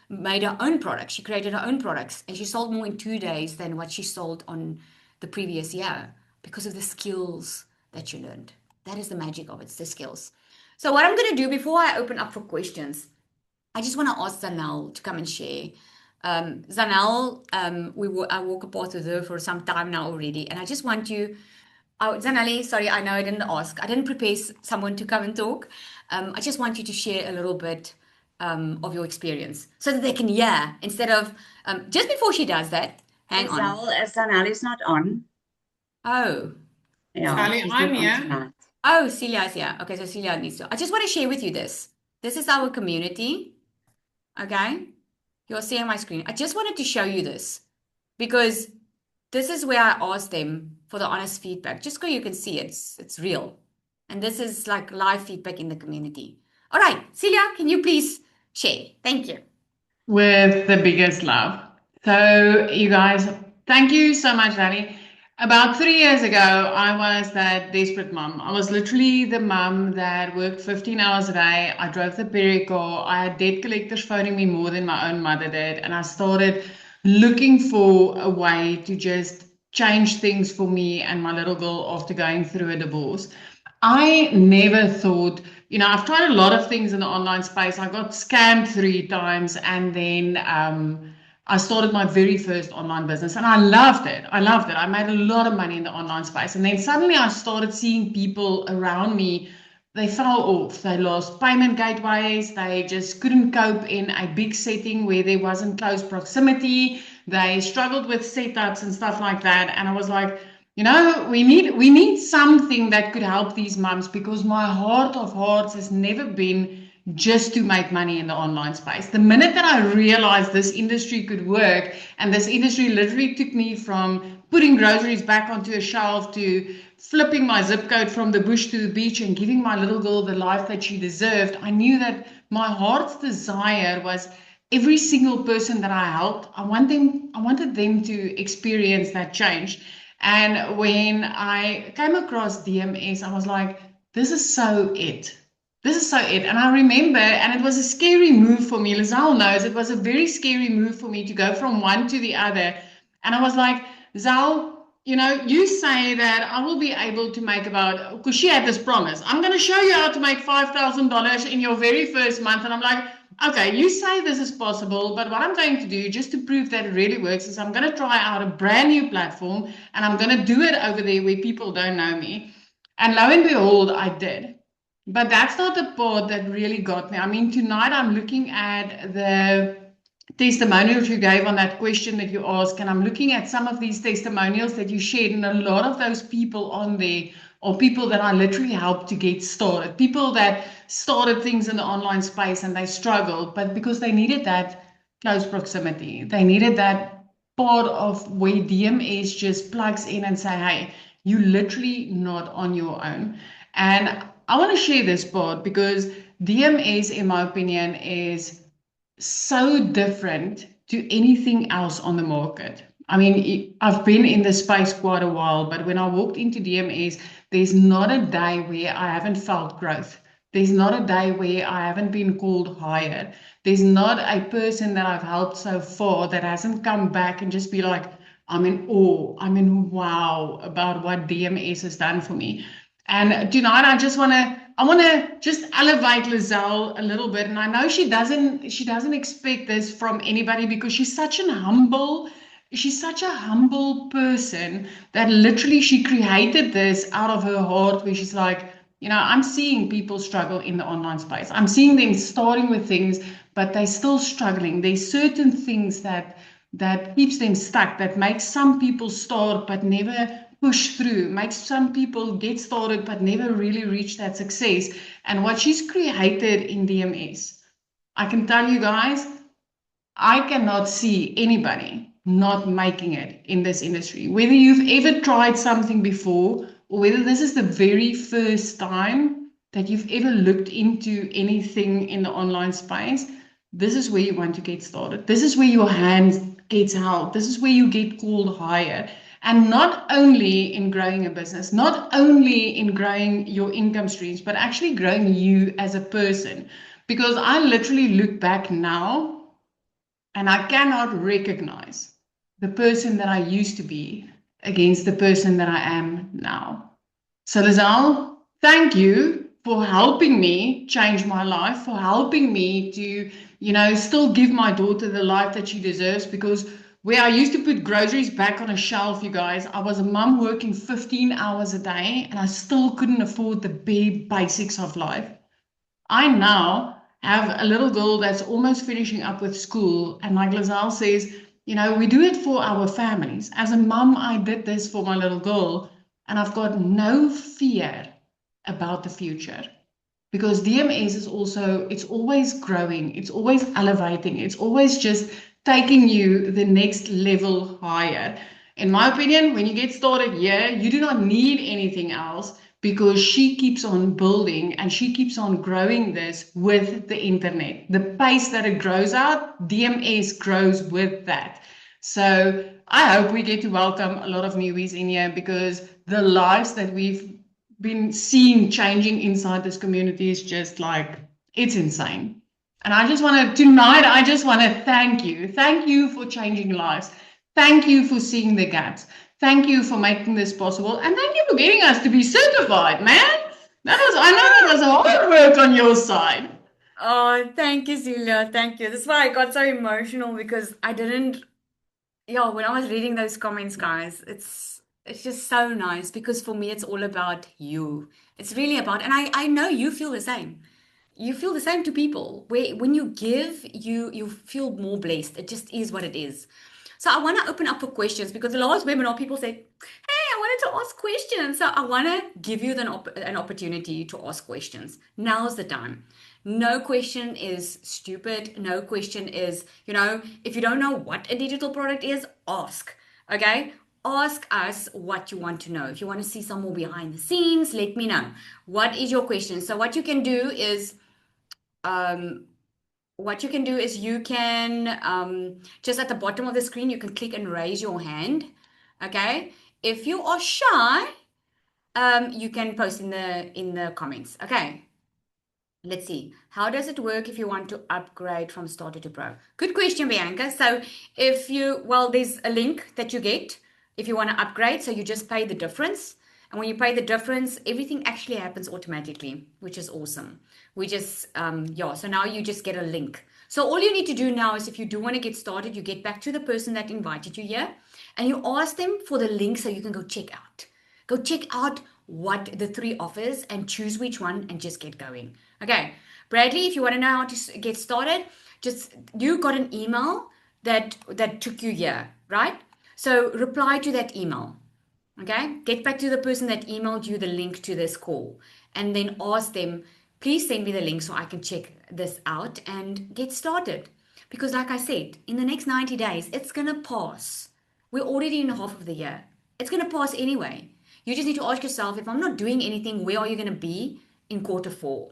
made her own products. She created her own products and she sold more in 2 days than what she sold on the previous year because of the skills that you learned. That is the magic of it, it's the skills. So what I'm going to do before I open up for questions, I just want to ask Zanel to come and share. Zanel, I walk a path with her for some time now already, and I just want you. Oh, Zanelli, sorry, I know I didn't ask. I didn't prepare someone to come and talk. I just want you to share a little bit of your experience so that they can hear instead of just before she does that. Hang on.
Zanelli's not on.
Oh.
Yeah,
Sally,
she's
I'm
not on
here.
tonight.
Oh, Celia's here. Okay, so Celia needs to. I just want to share with you this. This is our community. Okay. You'll see on my screen. I just wanted to show you this because this is where I asked them for the honest feedback. Just so you can see it's real. And this is like live feedback in the community. All right, Celia, can you please share? Thank you.
With the biggest love. So, you guys, thank you so much, Danny. About 3 years ago, I was that desperate mom. I was literally the mom that worked 15 hours a day. I drove the Perico. I had debt collectors phoning me more than my own mother did. And I started looking for a way to just change things for me and my little girl after going through a divorce. I never thought, I've tried a lot of things in the online space. I got scammed 3 times and then I started my very first online business and I loved it. I loved it. I made a lot of money in the online space. And then suddenly I started seeing people around me, they fell off. They lost payment gateways. They just couldn't cope in a big setting where there wasn't close proximity. They struggled with setups and stuff like that. And I was like, we need something that could help these moms because my heart of hearts has never been just to make money in the online space. The minute that I realized this industry could work, and this industry literally took me from putting groceries back onto a shelf to flipping my zip code from the bush to the beach and giving my little girl the life that she deserved, I knew that my heart's desire was every single person that I helped, I wanted them to experience that change. And when I came across DMS, I was like, this is so it. This is so it. And I remember, and it was a scary move for me. Lizelle knows it was a very scary move for me to go from one to the other. And I was like, Zal, you say that I will be able to make about, because she had this promise, I'm going to show you how to make $5,000 in your very first month. And I'm like, okay, you say this is possible, but what I'm going to do just to prove that it really works is I'm going to try out a brand new platform and I'm going to do it over there where people don't know me. And lo and behold, I did. But that's not the part that really got me. I mean, tonight I'm looking at the testimonials you gave on that question that you asked, and I'm looking at some of these testimonials that you shared, and a lot of those people on there are people that I literally helped to get started, people that started things in the online space and they struggled, but because they needed that close proximity, they needed that part of where DMS just plugs in and say, hey, you literally not on your own. And I want to share this part because DMS, in my opinion, is so different to anything else on the market. I mean, I've been in this space quite a while, but when I walked into DMS, there's not a day where I haven't felt growth. There's not a day where I haven't been called higher. There's not a person that I've helped so far that hasn't come back and just be like, I'm in awe, I'm in wow about what DMS has done for me. And tonight I want to just elevate Lizelle a little bit. And I know she doesn't expect this from anybody because she's such a humble person that literally she created this out of her heart where she's like, I'm seeing people struggle in the online space. I'm seeing them starting with things, but they're still struggling. There's certain things that keeps them stuck, that makes some people start but never push through, makes some people get started but never really reach that success. And what she's created in DMS, I can tell you guys, I cannot see anybody not making it in this industry. Whether you've ever tried something before or whether this is the very first time that you've ever looked into anything in the online space, this is where you want to get started. This is where your hand gets held. This is where you get called higher. And not only in growing a business, not only in growing your income streams, but actually growing you as a person. Because I literally look back now and I cannot recognize the person that I used to be against the person that I am now. So Lizelle, thank you for helping me change my life, for helping me to, still give my daughter the life that she deserves. Because where I used to put groceries back on a shelf, you guys, I was a mum working 15 hours a day and I still couldn't afford the bare basics of life. I now have a little girl that's almost finishing up with school. And like Lizelle says, we do it for our families. As a mum, I did this for my little girl, and I've got no fear about the future because DMS is it's always growing, it's always elevating, it's always just taking you the next level higher. In my opinion, when you get started here, you do not need anything else because she keeps on building and she keeps on growing this with the internet. The pace that it grows out, DMS grows with that. So I hope we get to welcome a lot of newbies in here because the lives that we've been seeing changing inside this community is just like, it's insane. And I just want to thank you. Thank you for changing lives. Thank you for seeing the gaps. Thank you for making this possible. And thank you for getting us to be certified, man. I know that was hard work on your side.
Oh, thank you, Celia. Thank you. That's why I got so emotional because when I was reading those comments, guys, it's just so nice because for me it's all about you. It's really about, and I know you feel the same. You feel the same to people. When you give, you feel more blessed. It just is what it is. So I want to open up for questions because the last webinar people said, "Hey, I wanted to ask questions." So I want to give you an opportunity to ask questions. Now's the time. No question is stupid. No question is, if you don't know what a digital product is, ask. Okay? Ask us what you want to know. If you want to see some more behind the scenes, let me know. What is your question? So what you can do is you can just at the bottom of the screen, you can click and raise your hand. Okay. If you are shy, you can post in the comments. Okay. Let's see. How does it work if you want to upgrade from starter to pro? Good question, Bianca. So there's a link that you get if you want to upgrade. So you just pay the difference. And when you pay the difference, everything actually happens automatically, which is awesome. So now you just get a link. So all you need to do now is if you do want to get started, you get back to the person that invited you here and you ask them for the link so you can go check out. Go check out what the 3 offers and choose which one and just get going. Okay, Bradley, if you want to know how to get started, you got an email that took you here, right? So reply to that email. Okay, get back to the person that emailed you the link to this call and then ask them, please send me the link so I can check this out and get started. Because like I said, in the next 90 days, it's going to pass. We're already in half of the year. It's going to pass anyway. You just need to ask yourself, if I'm not doing anything, where are you going to be in Q4?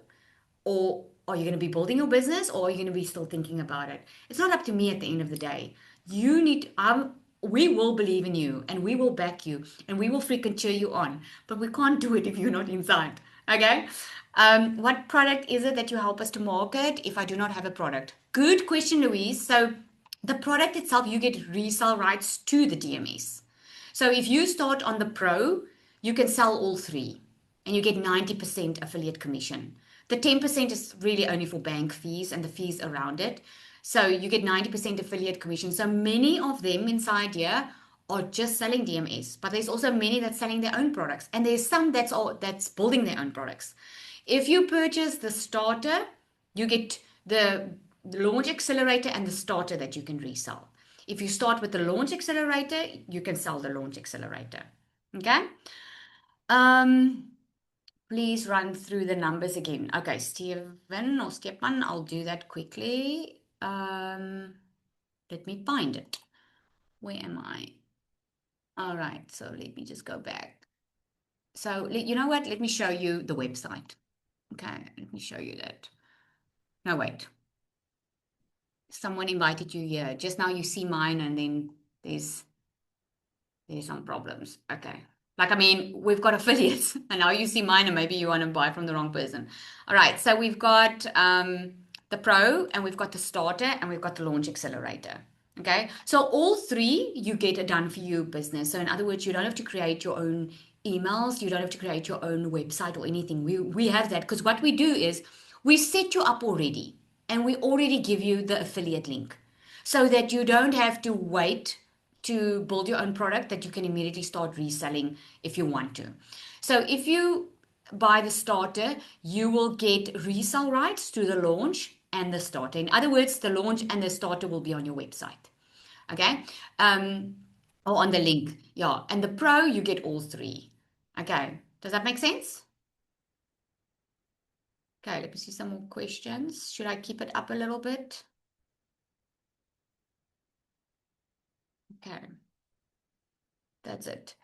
Or are you going to be building your business or are you going to be still thinking about it? It's not up to me at the end of the day. I'm we will believe in you and we will back you and we will freaking cheer you on. But we can't do it if you're not inside. Okay. What product is it that you help us to market if I do not have a product? Good question, Louise. So the product itself, you get resale rights to the DMS. So if you start on the Pro, you can sell all three and you get 90% affiliate commission. The 10% is really only for bank fees and the fees around it. So you get 90% affiliate commission. So many of them inside here are just selling DMS, but there's also many that's selling their own products. And there's some that's building their own products. If you purchase the starter, you get the launch accelerator and the starter that you can resell. If you start with the launch accelerator, you can sell the launch accelerator. Okay. Please run through the numbers again. Okay, Steven or Stepan, I'll do that quickly. Let me find it. Where am I? All right, so let me just go back. So you know what? Let me show you the website. Okay, let me show you that. No, wait. Someone invited you here. Just now you see mine and then there's some problems. Okay. Like, I mean, we've got affiliates and now you see mine and maybe you want to buy from the wrong person. All right. So we've got the Pro and we've got the starter and we've got the launch accelerator. Okay. So all three, you get a done for you business. So in other words, you don't have to create your own emails. You don't have to create your own website or anything. We have that because what we do is we set you up already and we already give you the affiliate link so that you don't have to wait to build your own product, that you can immediately start reselling if you want to. So if you buy the starter, you will get resale rights to the launch and the starter. In other words, the launch and the starter will be on your website. Okay. Or on the link. Yeah. And the Pro, you get all three. Okay. Does that make sense? Okay. Let me see some more questions. Should I keep it up a little bit? Okay. That's it.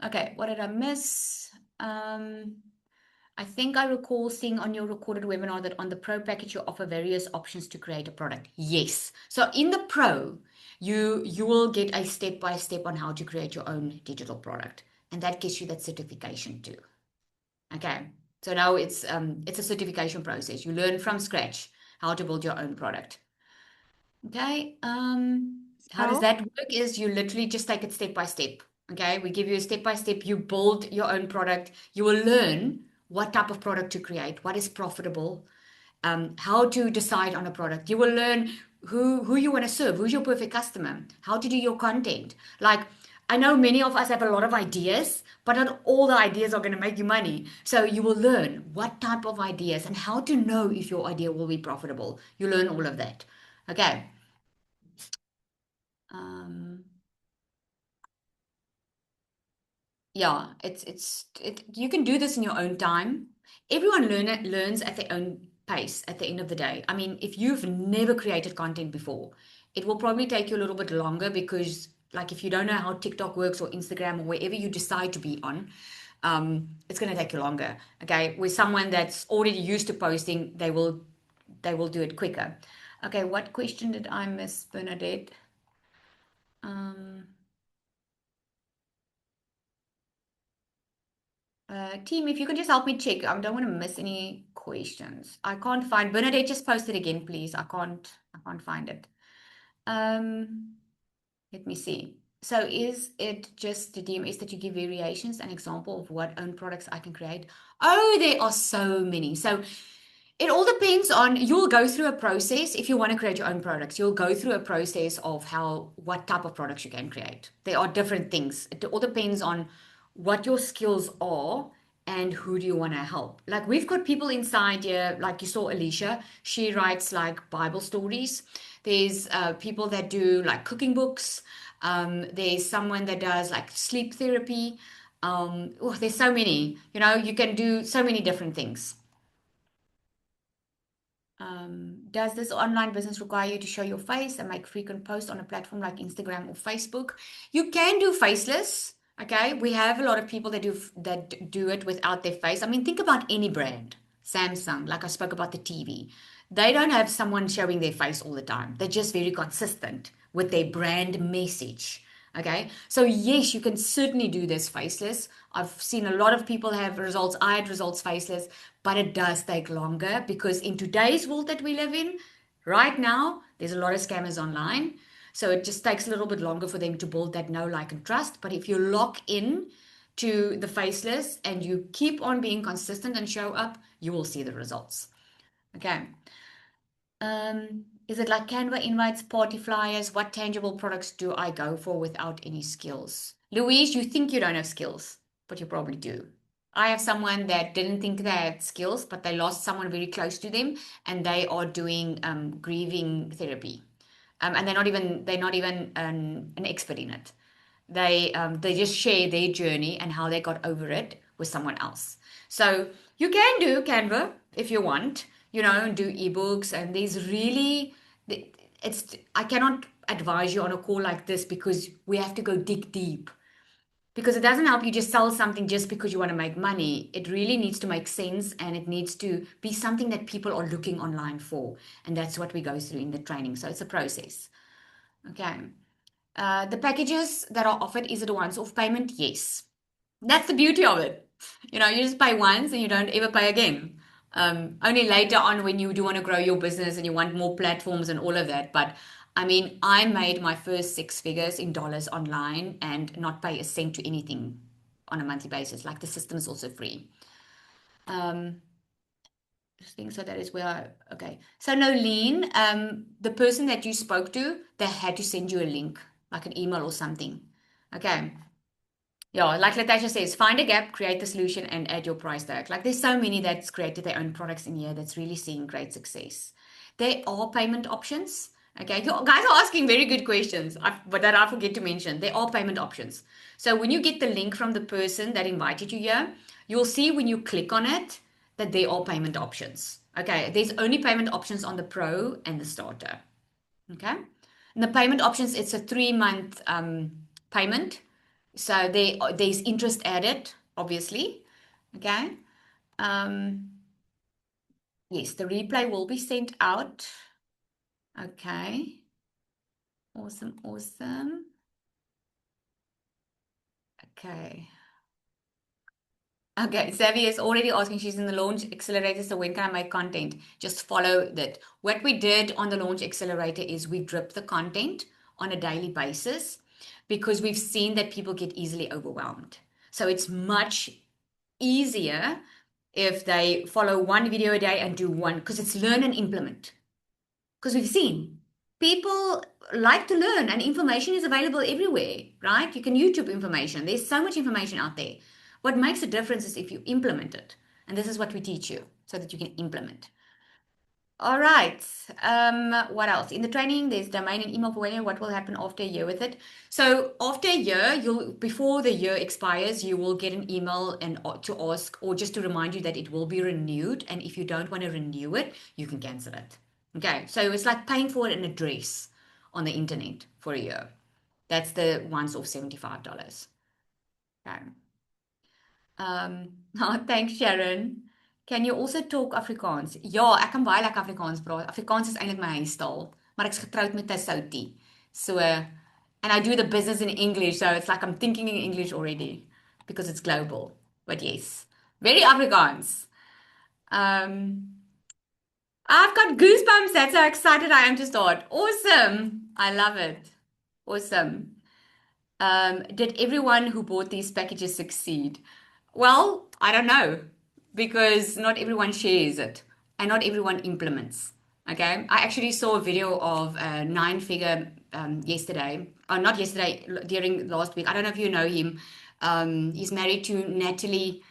Okay. What did I miss? I think I recall seeing on your recorded webinar that on the Pro package, you offer various options to create a product. Yes. So in the Pro, you will get a step-by-step on how to create your own digital product. And that gives you that certification too. Okay. So now it's a certification process. You learn from scratch how to build your own product. Okay. How does that work is you literally just take it step by step. Okay. We give you a step by step. You build your own product. You will learn what type of product to create, what is profitable, how to decide on a product. You will learn who you want to serve, who's your perfect customer, how to do your content. Like, I know many of us have a lot of ideas, but not all the ideas are going to make you money. So you will learn what type of ideas and how to know if your idea will be profitable. You learn all of that. Okay. Yeah, you can do this in your own time. Everyone learns at their own pace at the end of the day. I mean, if you've never created content before, it will probably take you a little bit longer because, like, if you don't know how TikTok works or Instagram or wherever you decide to be on, it's going to take you longer. Okay, with someone that's already used to posting, they will do it quicker. Okay, what question did I miss, Bernadette? Team, if you can just help me check. I don't want to miss any questions. I can't find Bernadette. Just post it again, please. I can't find it. Let me see. So is it just the DMS that you give variations, an example of what own products I can create? Oh, there are so many. So it all depends on, you'll go through a process. If you want to create your own products, you'll go through a process of what type of products you can create. There are different things. It all depends on what your skills are and who do you want to help. Like, we've got people inside here, like you saw Alicia, she writes like Bible stories. There's people that do like cooking books. There's someone that does like sleep therapy. There's so many, you can do so many different things. Does this online business require you to show your face and make frequent posts on a platform like Instagram or Facebook? You can do faceless. Okay, we have a lot of people that do it without their face. I mean, think about any brand, Samsung, like I spoke about the TV. They don't have someone showing their face all the time. They're just very consistent with their brand message. Okay, so yes, you can certainly do this faceless. I've seen a lot of people have results. I had results faceless, but it does take longer because in today's world that we live in, right now, there's a lot of scammers online. So it just takes a little bit longer for them to build that know, like, and trust. But if you lock in to the faceless and you keep on being consistent and show up, you will see the results. Okay. Is it like Canva invites, party flyers? What tangible products do I go for without any skills? Louise, you think you don't have skills, but you probably do. I have someone that didn't think they had skills, but they lost someone very close to them, and they are doing grieving therapy. And they're not even an expert in it. They just share their journey and how they got over it with someone else. So you can do Canva if you want, and do ebooks. And it's I cannot advise you on a call like this because we have to go dig deep. Because it doesn't help you just sell something just because you want to make money. It really needs to make sense and it needs to be something that people are looking online for. And that's what we go through in the training. So it's a process. Okay. The packages that are offered, is it a once-off payment? Yes. That's the beauty of it. You just pay once and you don't ever pay again. Only later on when you do want to grow your business and you want more platforms and all of that. But I mean, I made my first six figures in dollars online and not pay a cent to anything on a monthly basis. Like the system is also free. I think so. That is where okay. So Nolene, the person that you spoke to, they had to send you a link, like an email or something. Okay. Yeah, like Latasha says, find a gap, create the solution, and add your price tag. Like there's so many that's created their own products in here that's really seeing great success. There are payment options. Okay, you guys are asking very good questions, but that I forget to mention. There are payment options. So when you get the link from the person that invited you here, you'll see when you click on it that there are payment options. Okay, there's only payment options on the Pro and the Starter. Okay, and the payment options, it's a 3-month payment. So there's interest added, obviously. Okay. Yes, the replay will be sent out. Okay. Awesome, awesome. Okay. Okay, Savvy is already asking, she's in the Launch Accelerator, so when can I make content? Just follow that. What we did on the Launch Accelerator is we drip the content on a daily basis because we've seen that people get easily overwhelmed. So it's much easier if they follow one video a day and do one, because it's learn and implement. Because we've seen people like to learn and information is available everywhere, right? You can YouTube information. There's so much information out there. What makes a difference is if you implement it. And this is what we teach you so that you can implement. All right. What else? In the training, there's domain and email for when what will happen after a year with it. So after a year, before the year expires, you will get an email and to ask or just to remind you that it will be renewed. And if you don't want to renew it, you can cancel it. Okay. So it's like paying for an address on the internet for a year. That's the once off $75. Okay. Oh, thanks, Sharon. Can you also talk Afrikaans? Ja, ek kan baie lekker Afrikaans praat. Afrikaans is eintlik my huistaal, maar ek's getroud met 'n Soutie. So, and I do the business in English, so it's like I'm thinking in English already because it's global. But yes, very Afrikaans. I've got goosebumps. That's how excited I am to start. Awesome. I love it. Awesome. Did everyone who bought these packages succeed? Well, I don't know because not everyone shares it and not everyone implements. Okay. I actually saw a video of a 9-figure yesterday, or not yesterday, during last week. I don't know if you know him. He's married to Natalie.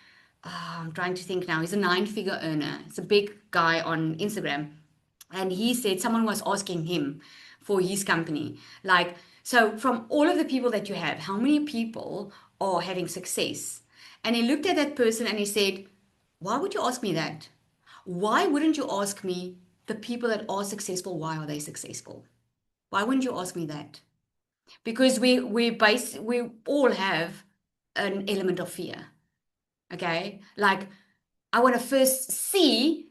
I'm trying to think now. He's a 9-figure earner. It's a big guy on Instagram. And he said someone was asking him for his company. Like, so from all of the people that you have, how many people are having success? And he looked at that person and he said, why would you ask me that? Why wouldn't you ask me the people that are successful, why are they successful? Why wouldn't you ask me that? Because we all have an element of fear. Okay? Like I want to first see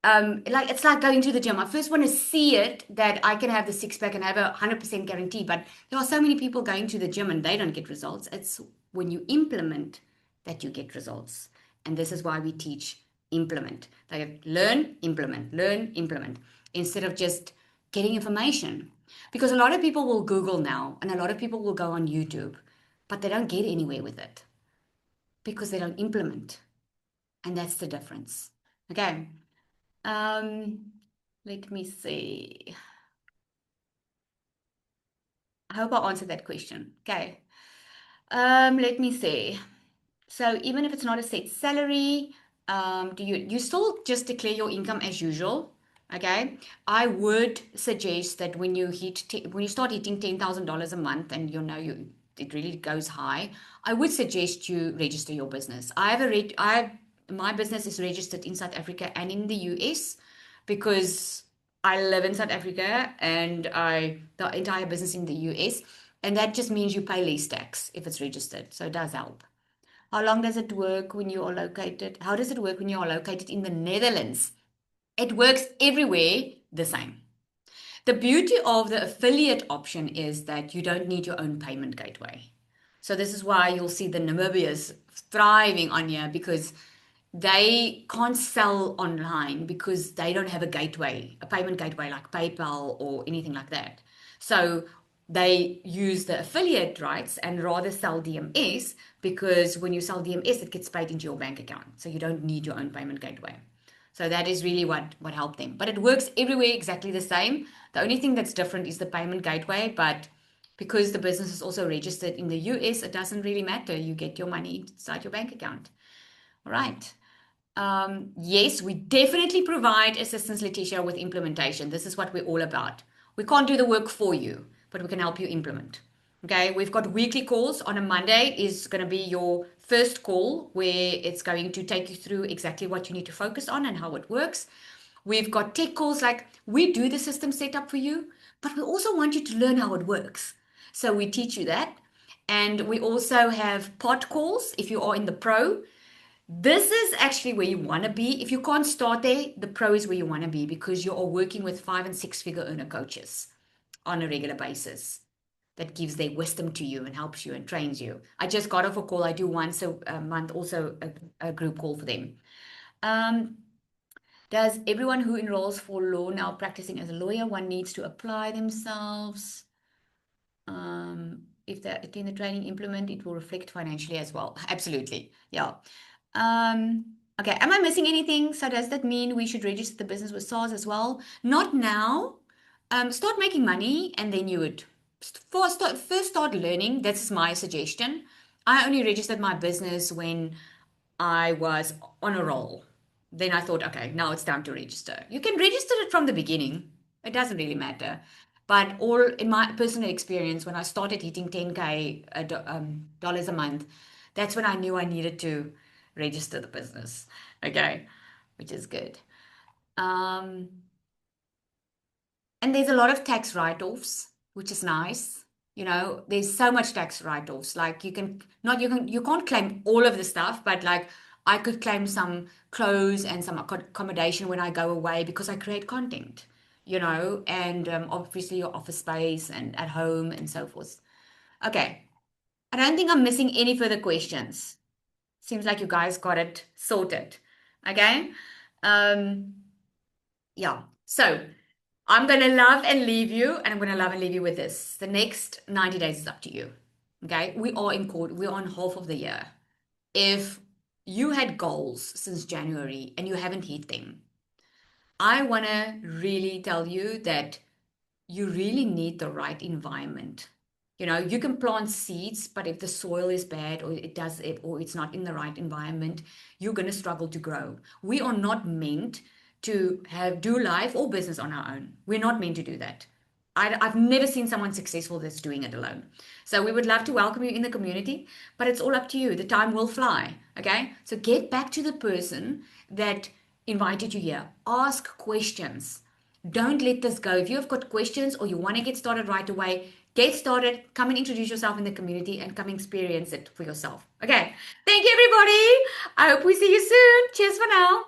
like it's like going to the gym. I first want to see it that I can have the six pack and have a 100% guarantee. But there are so many people going to the gym and they don't get results. It's when you implement that you get results. And this is why we teach implement. Like learn, implement, instead of just getting information. Because a lot of people will Google now and a lot of people will go on YouTube, but they don't get anywhere with it because they don't implement. And that's the difference. Okay. Um, Let me see. I hope I answered that question. Okay. Let me see. So even if it's not a set salary, do you still just declare your income as usual? Okay. I would suggest that when you when you start hitting $10,000 a month and it really goes high, I would suggest you register your business. My business is registered in South Africa and in the US because I live in South Africa and the entire business in the US, and that just means you pay less tax if it's registered. So it does help. How long does it work when you are located? How does it work when you are located in the Netherlands? It works everywhere the same. The beauty of the affiliate option is that you don't need your own payment gateway. So this is why you'll see the Namibians thriving on here because they can't sell online because they don't have a payment gateway like PayPal or anything like that. So they use the affiliate rights and rather sell DMS because when you sell DMS, it gets paid into your bank account. So you don't need your own payment gateway. So that is really what helped them. But it works everywhere exactly the same. The only thing that's different is the payment gateway. But because the business is also registered in the US, it doesn't really matter. You get your money inside your bank account. All right. Yes, we definitely provide assistance, Letitia, with implementation. This is what we're all about. We can't do the work for you, but we can help you implement. Okay, we've got weekly calls. On a Monday is going to be your first call where it's going to take you through exactly what you need to focus on and how it works. We've got tech calls like we do the system setup for you, but we also want you to learn how it works. So we teach you that. And we also have pod calls if you are in the pro. This is actually where you want to be. If you can't start there, the pro is where you want to be because you are working with 5 and 6 figure earner coaches on a regular basis that gives their wisdom to you and helps you and trains you. I just got off a call. I do once a month, also a group call for them. Does everyone who enrolls for law now practicing as a lawyer, one needs to apply themselves? If they attend the training, implement, it will reflect financially as well. Absolutely. Yeah. Okay, am I missing anything? So does that mean we should register the business with SARS as well? Not now. Start making money and then you would first start learning. That's my suggestion. I only registered my business when I was on a roll. Then I thought, okay, now it's time to register. You can register it from the beginning. It doesn't really matter. But all in my personal experience, when I started hitting 10K dollars a month, that's when I knew I needed to register the business. Okay, which is good. And there's a lot of tax write-offs, which is nice. There's so much tax write-offs. Like you can't claim all of the stuff, but like I could claim some clothes and some accommodation when I go away because I create content, and obviously your office space and at home and so forth. Okay. I don't think I'm missing any further questions. Seems like you guys got it sorted. Okay. Yeah. So I'm going to love and leave you, and I'm going to love and leave you with this. The next 90 days is up to you. Okay. We are in court. We're on half of the year. If you had goals since January and you haven't hit them, I want to really tell you that you really need the right environment. You can plant seeds, but if the soil is bad or it's not in the right environment, you're going to struggle to grow. We are not meant to do life or business on our own. We're not meant to do that. I've never seen someone successful that's doing it alone. So we would love to welcome you in the community, but it's all up to you. The time will fly. Okay. So get back to the person that invited you here. Ask questions. Don't let this go. If you've got questions or you want to get started right away, get started. Come and introduce yourself in the community and come experience it for yourself. Okay. Thank you, everybody. I hope we see you soon. Cheers for now.